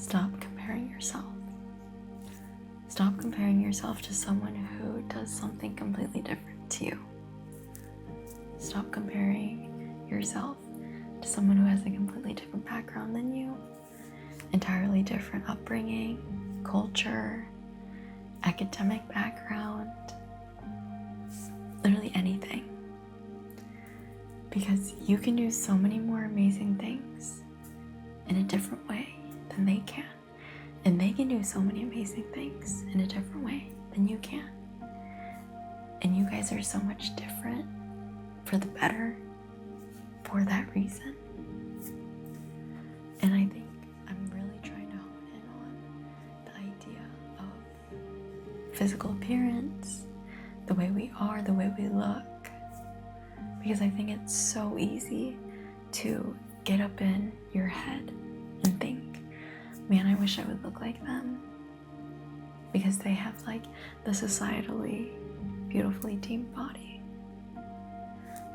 Stop comparing yourself. Stop comparing yourself to someone who does something completely different to you. Stop comparing yourself to someone who has a completely different background than you, entirely different upbringing, culture, academic background, literally anything. Because you can do so many more amazing things in a different way than they can. And they can do so many amazing things in a different way than you can. And you guys are so much different for the better for that reason. And I think I'm really trying to hone in on the idea of physical appearance, the way we are, the way we look. Because I think it's so easy to get up in your head and think, man, I wish I would look like them. Because they have like the societally beautifully deemed body.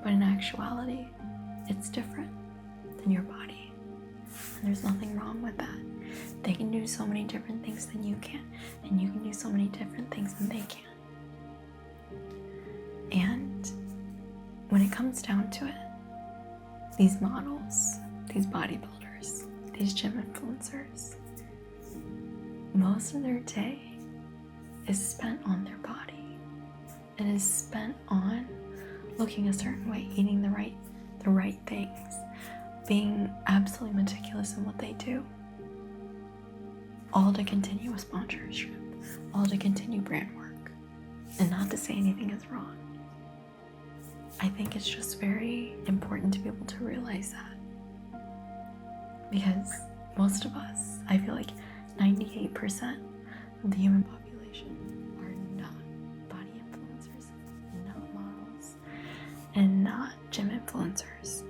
But in actuality, it's different than your body. And there's nothing wrong with that. They can do so many different things than you can. And you can do so many different things than they can. And when it comes down to it, these models, these bodybuilders, these gym influencers, most of their day is spent on their body. It is spent on looking a certain way, eating the right things, being absolutely meticulous in what they do, all to continue a sponsorship, all to continue brand work, and not to say anything is wrong. I think it's just very important to be able to realize that. Because most of us, I feel like 98% of the human population are not body influencers, not models, and not gym influencers.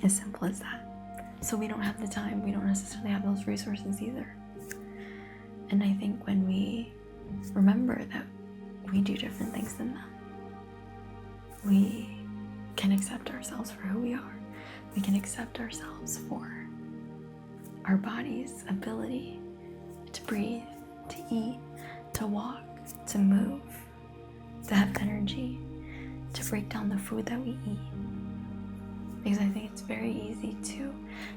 As simple as that. So we don't have the time, we don't necessarily have those resources either. And I think when we remember that we do different things than them, we can accept ourselves for who we are. We can accept ourselves for our body's ability to breathe, to eat, to walk, to move, to have energy, to break down the food that we eat. Because I think it's very easy to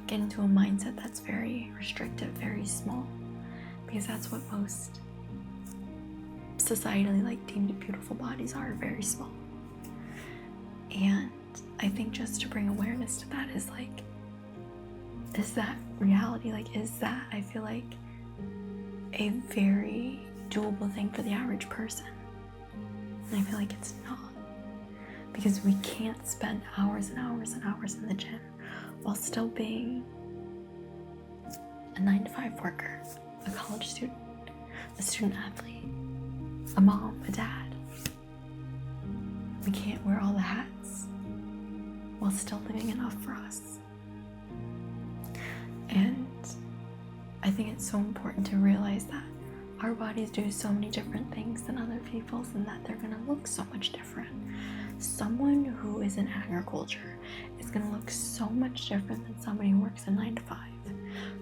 get into a mindset that's very restrictive, very small. Because that's what most societally deemed beautiful bodies are, very small. And I think just to bring awareness to that is that reality? Is that, I feel like, a very doable thing for the average person? And I feel like it's not. Because we can't spend hours and hours and hours in the gym while still being a 9-to-5 worker, a college student, a student athlete, a mom, a dad. We can't wear all the hats while still living enough for us. And I think it's so important to realize that our bodies do so many different things than other people's, and that they're gonna look so much different. Someone who is in agriculture is gonna look so much different than somebody who works a 9-to-5,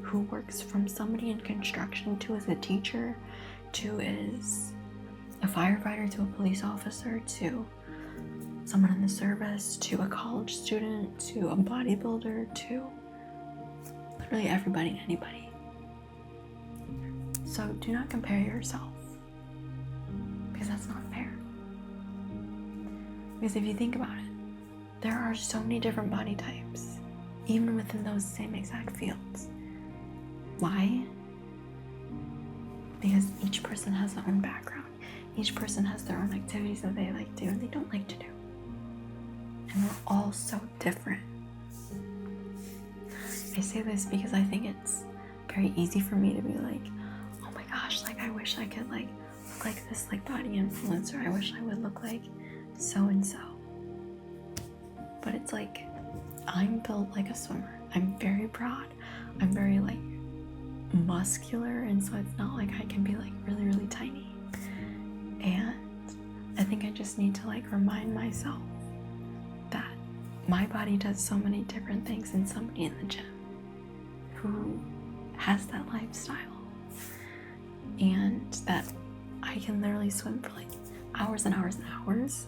who works from somebody in construction to as a teacher, to as a firefighter, to a police officer, to someone in the service, to a college student, to a bodybuilder, to literally everybody and anybody. So do not compare yourself, because that's not fair. Because if you think about it, there are so many different body types, even within those same exact fields. Why? Because each person has their own background. Each person has their own activities that they like to do and they don't like to do. And we're all so different. I say this because I think it's very easy for me to be like, oh my gosh, I wish I could look like this body influencer. I wish I would look like so and so. But it's like, I'm built like a swimmer. I'm very broad. I'm very muscular, and so it's not like I can be really, really tiny. And I think I just need to remind myself that my body does so many different things than somebody in the gym who has that lifestyle, and that I can literally swim for like hours and hours and hours,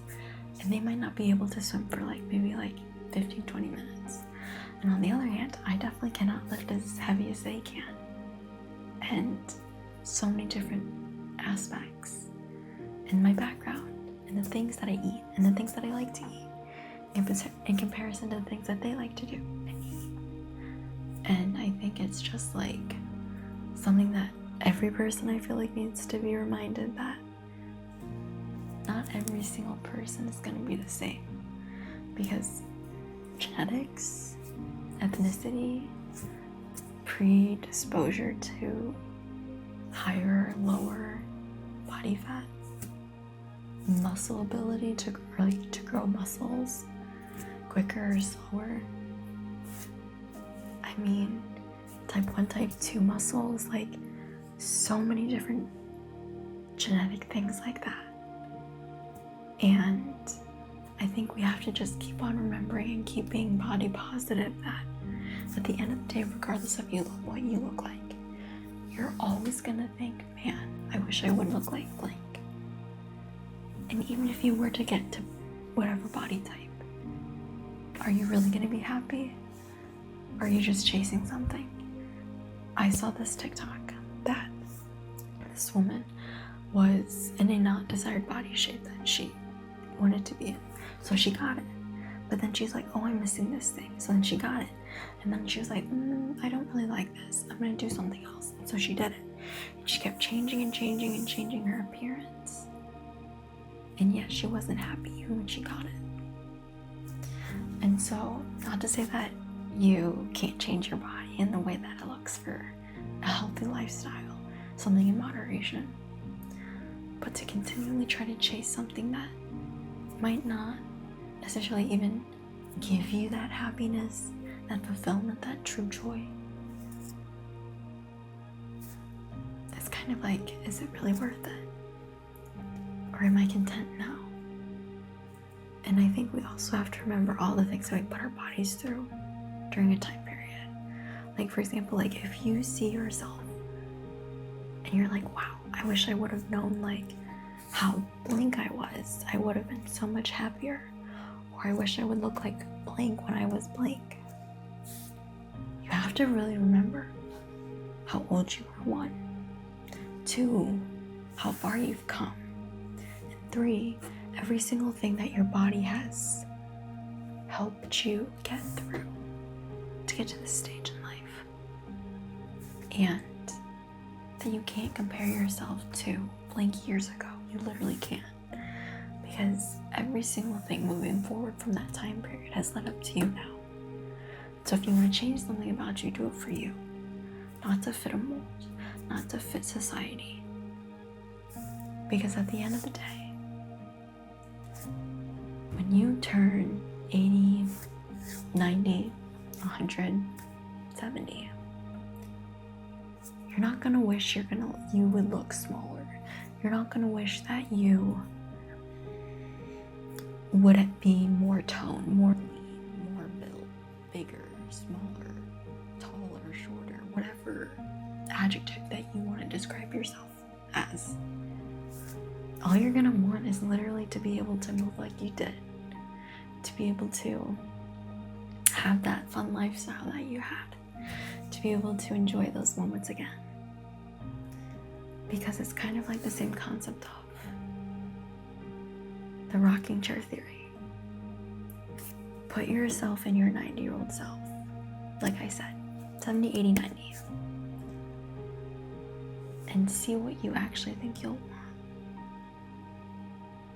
and they might not be able to swim for like maybe like 15-20 minutes. And on the other hand, I definitely cannot lift as heavy as they can. And so many different aspects in my background, and the things that I eat, and the things that I like to eat, in comparison to the things that they like to do and eat. And I think it's just like something that every person, I feel like, needs to be reminded that not every single person is going to be the same, because genetics, ethnicity, predisposure to higher, lower body fat, muscle ability to grow muscles quicker or slower. I mean, type 1, type 2 muscles, like so many different genetic things like that. And I think we have to just keep on remembering and keep being body positive, that at the end of the day, regardless of what you look like, you're always gonna think, man, I wish I would look like blank. And even if you were to get to whatever body type, are you really gonna be happy? Or are you just chasing something? I saw this TikTok that this woman was in a not desired body shape that she wanted to be in. So she got it. But then she's like, oh, I'm missing this thing. So then she got it. And then she was like, I don't really like this. I'm gonna do something else. And so she did it. And she kept changing and changing and changing her appearance. And yet she wasn't happy even when she got it. And so, not to say that you can't change your body in the way that it looks for a healthy lifestyle, something in moderation, but to continually try to chase something that might not necessarily even give you that happiness, that fulfillment, that true joy. It's kind of like, is it really worth it? Or am I content now? And I think we also have to remember all the things that we put our bodies through during a time period. Like, for example, like if you see yourself and you're like, wow, I wish I would have known like how blank I was. I would have been so much happier. Or I wish I would look like blank when I was blank. You have to really remember how old you are, 1. 2, how far you've come. And 3, every single thing that your body has helped you get through to get to this stage in life. And that you can't compare yourself to blank years ago. You literally can't. Because every single thing moving forward from that time period has led up to you now. So if you want to change something about you, do it for you. Not to fit a mold, not to fit society. Because at the end of the day, when you turn 80, 90, 100, 70, you're not gonna wish you would look smaller. You're not gonna wish that you would be more toned, more lean, more built, bigger, smaller, taller, shorter, whatever adjective that you want to describe yourself as. All you're gonna want is literally to be able to move like you did, to be able to have that fun lifestyle that you had, to be able to enjoy those moments again. Because it's kind of like the same concept of the rocking chair theory. Put yourself in your 90-year-old self. Like I said, 70, 80, 90. And see what you actually think you'll want.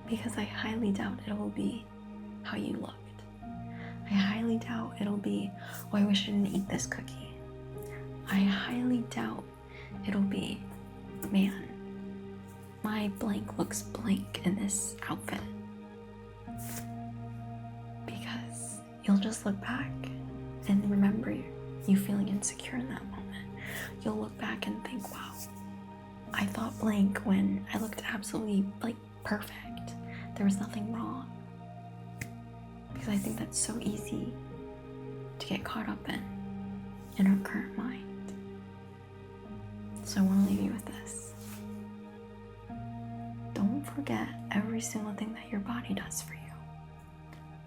Because I highly doubt it will be how you looked. I highly doubt it'll be, oh, I wish I didn't eat this cookie. I highly doubt it'll be, man, my blank looks blank in this outfit. Because you'll just look back and remember you feeling insecure in that moment. You'll look back and think, wow, I thought blank when I looked absolutely like perfect. There was nothing wrong. Because I think that's so easy to get caught up in our current mind. So I want to leave you with this. Don't forget every single thing that your body does for you.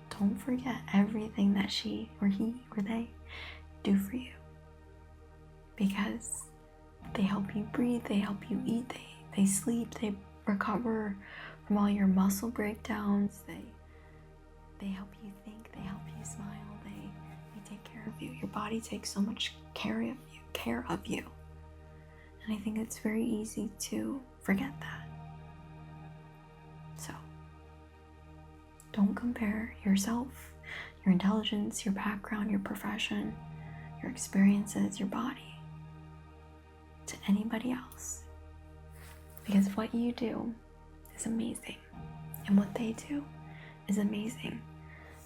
Don't forget everything that she or he or they do for you. Because they help you breathe, they help you eat, they sleep, they recover from all your muscle breakdowns, they help you think, they help you smile, they take care of you. Your body takes so much care of you. And I think it's very easy to forget that. So don't compare yourself, your intelligence, your background, your profession, your experiences, your body to anybody else. Because what you do is amazing, and what they do is amazing.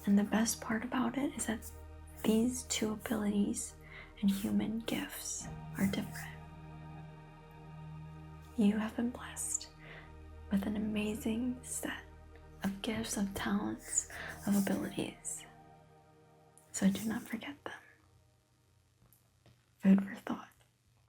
And the best part about it is that these two abilities and human gifts are different. You have been blessed with an amazing set of gifts, of talents, of abilities. So do not forget them. Food for thought.